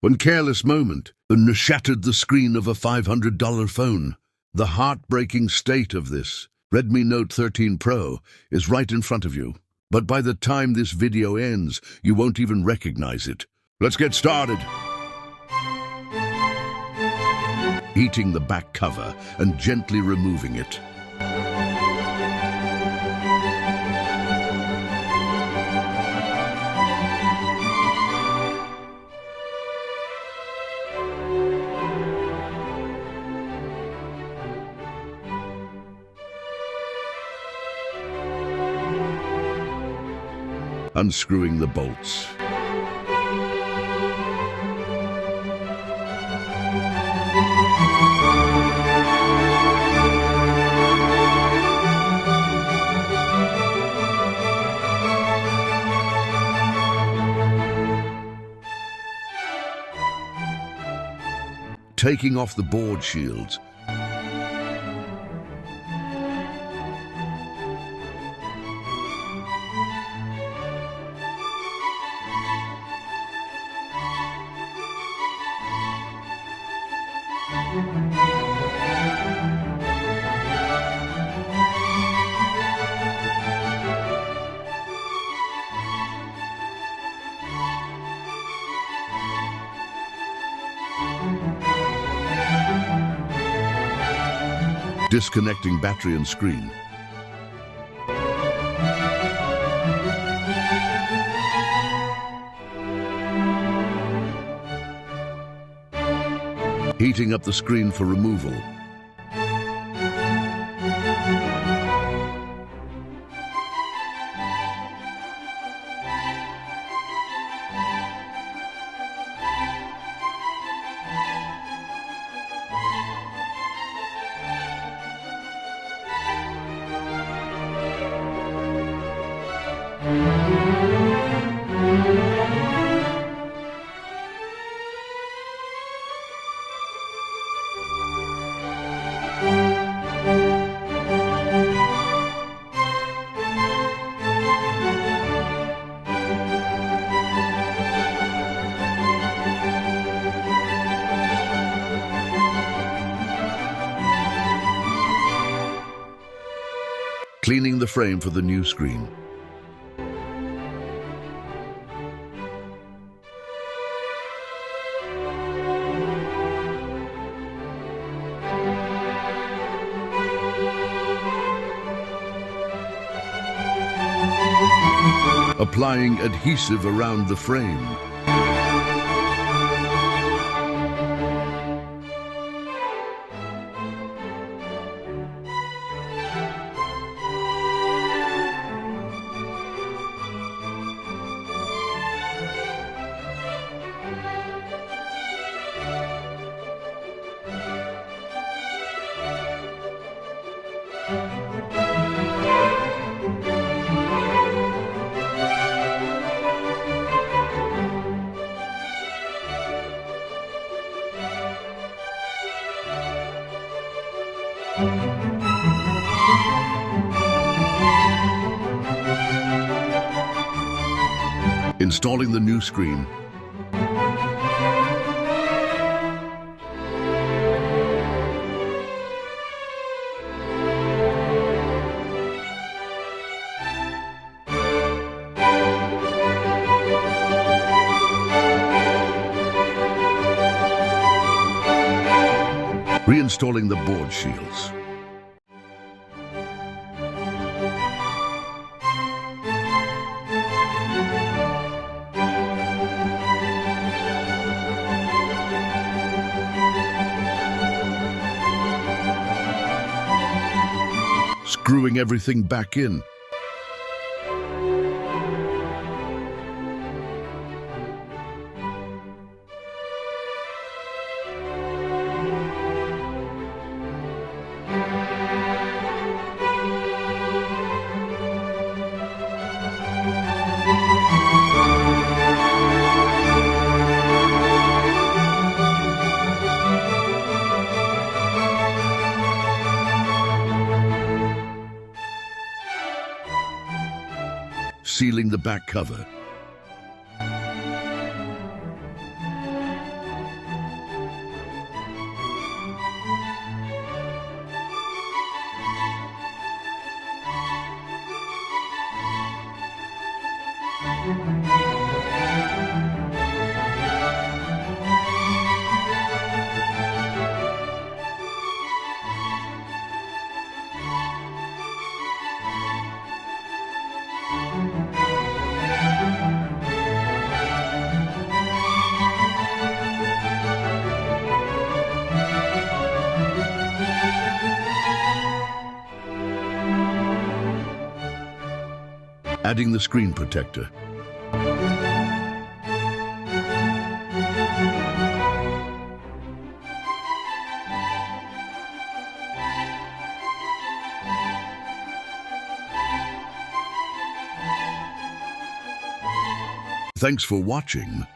One careless moment, and shattered the screen of a $500 phone. The heartbreaking state of this Redmi Note 13 Pro is right in front of you. But by the time this video ends, you won't even recognize it. Let's get started. Heating the back cover and gently removing it. Unscrewing the bolts. Taking off the board shields. Disconnecting battery and screen. Heating up the screen for removal. Cleaning the frame for the new screen. Applying adhesive around the frame. Installing the new screen. Reinstalling the board shields. Screwing everything back in. Sealing the back cover. Adding the screen protector. Thanks for watching.